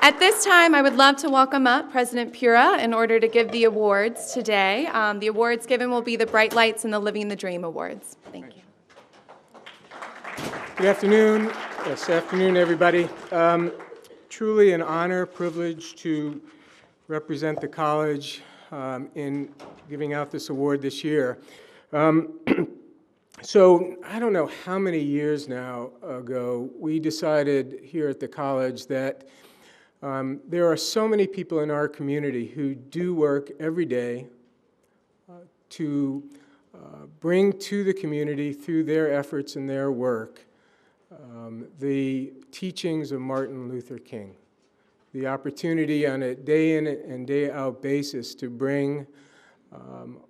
At this time, I would love to welcome up President Pura in order to give the awards today. The awards given will be the Bright Lights and the Living the Dream Awards. Thank you. Good afternoon. This afternoon, everybody. Truly an honor, privilege to represent the college in giving out this award this year. So I don't know how many years now ago we decided here at the college that there are so many people in our community who do work every day to bring to the community through their efforts and their work the teachings of Martin Luther King. The opportunity on a day in and day out basis to bring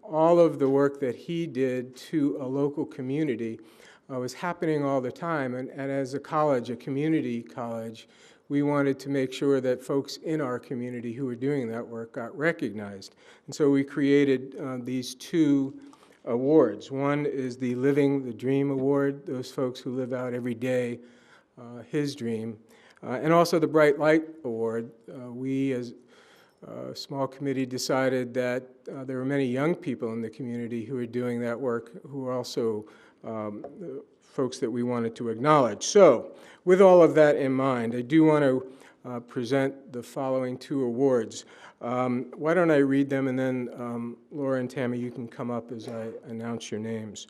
all of the work that he did to a local community was happening all the time. And as a college, a community college, we wanted to make sure that folks in our community who were doing that work got recognized. And so we created these two awards. One is the Living the Dream Award, those folks who live out every day his dream. And also the Bright Light Award. We, as a small committee, decided that there were many young people in the community who are doing that work who are also folks that we wanted to acknowledge. So, with all of that in mind, I do want to present the following two awards. Why don't I read them, and then Laura and Tammy, you can come up as I announce your names.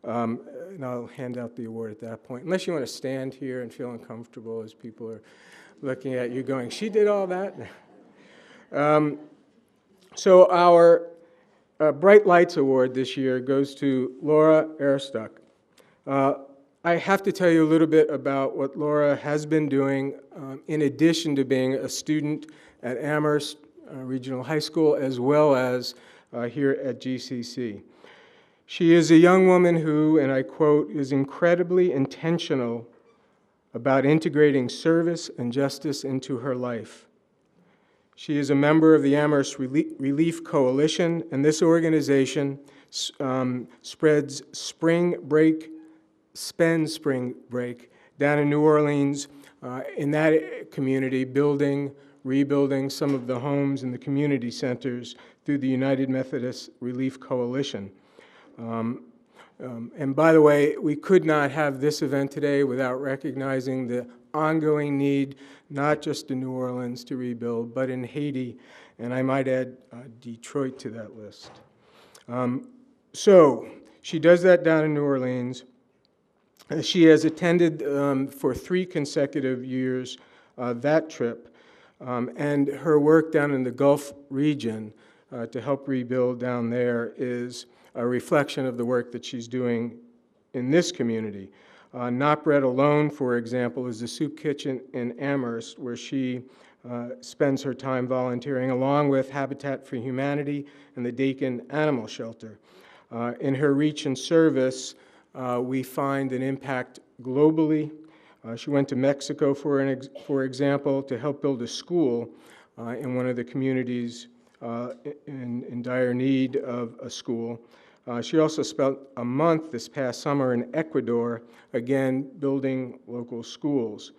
And I'll hand out the award at that point. Unless you want to stand here and feel uncomfortable as people are looking at you going, she did all that? So our Bright Lights Award this year goes to Laura Erstuck. I have to tell you a little bit about what Laura has been doing in addition to being a student at Amherst Regional High School as well as here at GCC. She is a young woman who, and I quote, is incredibly intentional about integrating service and justice into her life. She is a member of the Amherst Relief Coalition, and this organization spends spring break down in New Orleans in that community, rebuilding some of the homes and the community centers through the United Methodist Relief Coalition. And by the way, we could not have this event today without recognizing the ongoing need, not just in New Orleans to rebuild, but in Haiti, and I might add Detroit to that list. So she does that down in New Orleans. She has attended for 3 consecutive years that trip, and her work down in the Gulf region to help rebuild down there is a reflection of the work that she's doing in this community. Not Bread Alone, for example, is the soup kitchen in Amherst where she spends her time volunteering along with Habitat for Humanity and the Dakin Animal Shelter. In her reach and service, we find an impact globally. She went to Mexico, for example, to help build a school in one of the communities in dire need of a school. She also spent a month this past summer in Ecuador, again, building local schools.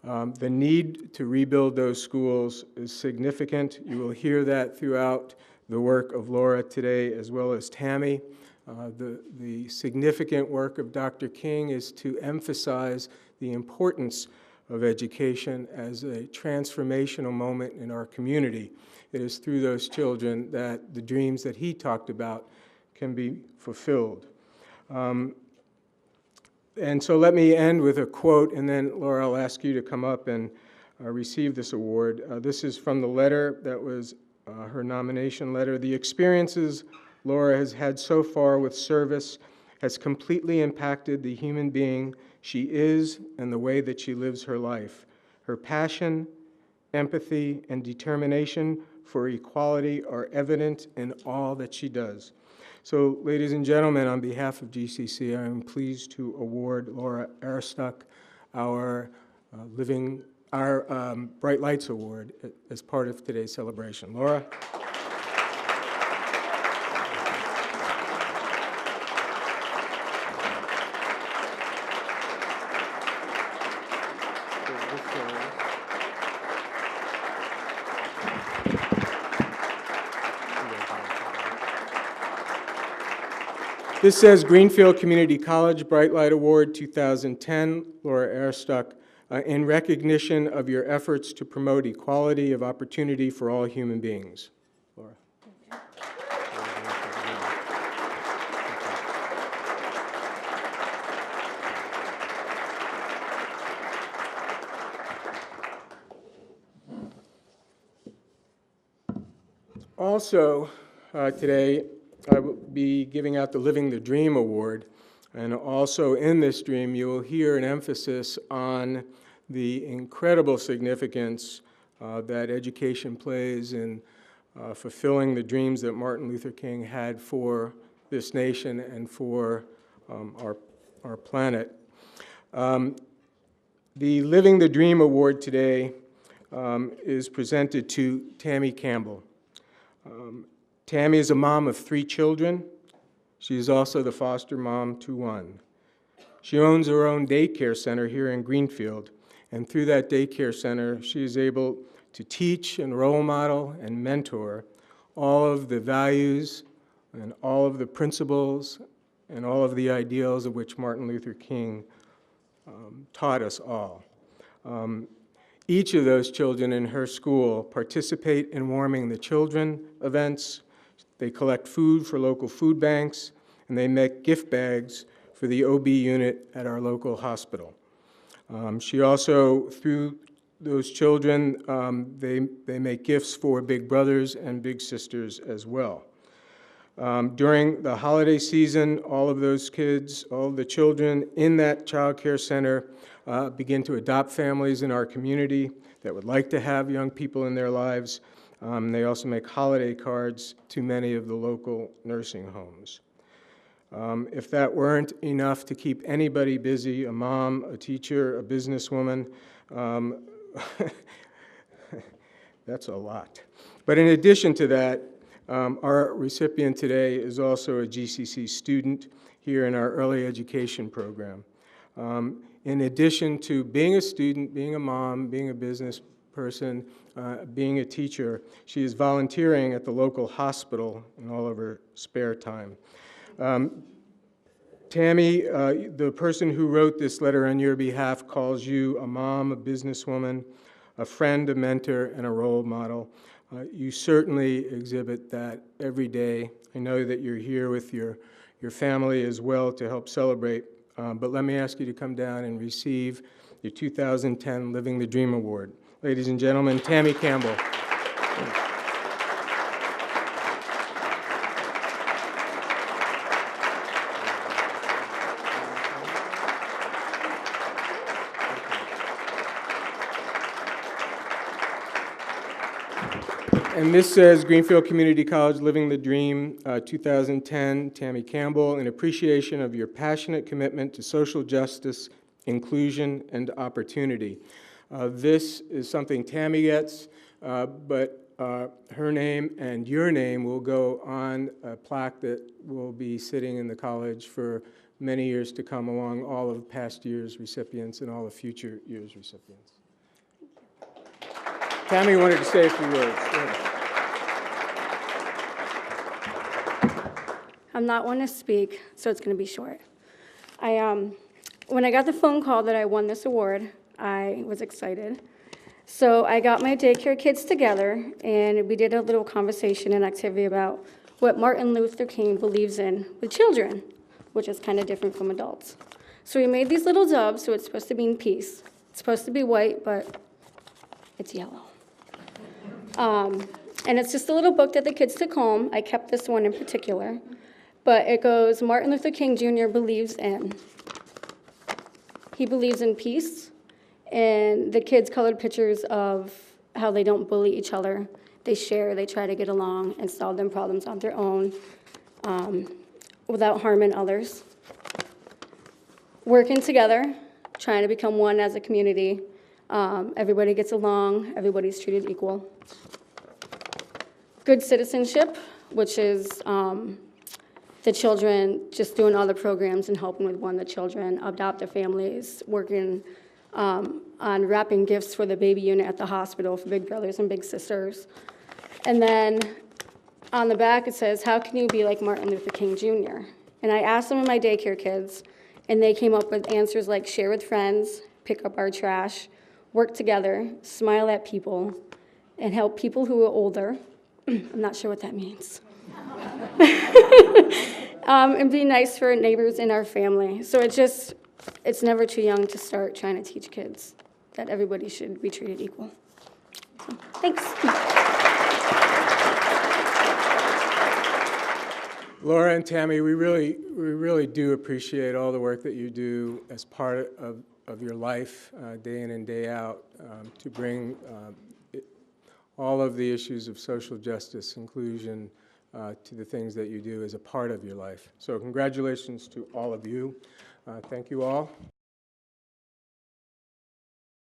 The need to rebuild those schools is significant. You will hear that throughout the work of Laura today, as well as Tammy. The significant work of Dr. King is to emphasize the importance of education as a transformational moment in our community. It is through those children that the dreams that he talked about can be fulfilled. And so let me end with a quote, and then Laura, I'll ask you to come up and receive this award. This is from the letter that was her nomination letter. The experiences Laura has had so far with service has completely impacted the human being she is and the way that she lives her life. Her passion, empathy, and determination for equality are evident in all that she does. So, ladies and gentlemen, on behalf of GCC, I am pleased to award Laura Erstuck our Bright Lights Award as part of today's celebration. Laura. This says Greenfield Community College Bright Light Award 2010, Laura Aristuck, in recognition of your efforts to promote equality of opportunity for all human beings. Laura. Also, today, I will be giving out the Living the Dream Award, and also in this dream, you will hear an emphasis on the incredible significance that education plays in fulfilling the dreams that Martin Luther King had for this nation and for our planet. The Living the Dream Award today is presented to Tammy Campbell. Tammy is a mom of 3 children. She is also the foster mom to 1. She owns her own daycare center here in Greenfield, and through that daycare center, she is able to teach and role model and mentor all of the values and all of the principles and all of the ideals of which Martin Luther King taught us all. Each of those children in her school participate in Warming the Children events. They collect food for local food banks, and they make gift bags for the OB unit at our local hospital. She also, through those children, they make gifts for big brothers and big sisters as well. During the holiday season, all of those kids, all of the children in that child care center begin to adopt families in our community that would like to have young people in their lives. They also make holiday cards to many of the local nursing homes. If that weren't enough to keep anybody busy, a mom, a teacher, a businesswoman, that's a lot. But in addition to that, our recipient today is also a GCC student here in our early education program. In addition to being a student, being a mom, being a business person, being a teacher, she is volunteering at the local hospital in all of her spare time. Tammy, the person who wrote this letter on your behalf, calls you a mom, a businesswoman, a friend, a mentor, and a role model. You certainly exhibit that every day. I know that you're here with your family as well to help celebrate, but let me ask you to come down and receive your 2010 Living the Dream Award. Ladies and gentlemen, Tammy Campbell. And this says Greenfield Community College Living the Dream 2010, Tammy Campbell, in appreciation of your passionate commitment to social justice, inclusion, and opportunity. This is something Tammy gets, but her name and your name will go on a plaque that will be sitting in the college for many years to come, along all of past years' recipients and all the future years' recipients. Tammy wanted to say a few words. Yeah. I'm not one to speak, so it's going to be short. When I got the phone call that I won this award, I was excited. So I got my daycare kids together, and we did a little conversation and activity about what Martin Luther King believes in with children, which is kind of different from adults. So we made these little doves, so it's supposed to mean peace. It's supposed to be white, but it's yellow. And it's just a little book that the kids took home. I kept this one in particular. But it goes, Martin Luther King Jr. believes in. He believes in peace. And the kids colored pictures of how they don't bully each other. They share, they try to get along and solve their problems on their own without harming others. Working together, trying to become one as a community. Everybody gets along, everybody's treated equal. Good citizenship, which is the children just doing all the programs and helping with one of the children, adoptive families, working on wrapping gifts for the baby unit at the hospital for big brothers and big sisters. And then on the back it says, how can you be like Martin Luther King Jr.? And I asked some of my daycare kids, and they came up with answers like share with friends, pick up our trash, work together, smile at people, and help people who are older. I'm not sure what that means. And be nice for our neighbors and our family. So it's never too young to start trying to teach kids that everybody should be treated equal. So, thanks. Laura and Tammy, we really do appreciate all the work that you do as part of your life, day in and day out, to bring all of the issues of social justice, inclusion, to the things that you do as a part of your life. So congratulations to all of you. Thank you all.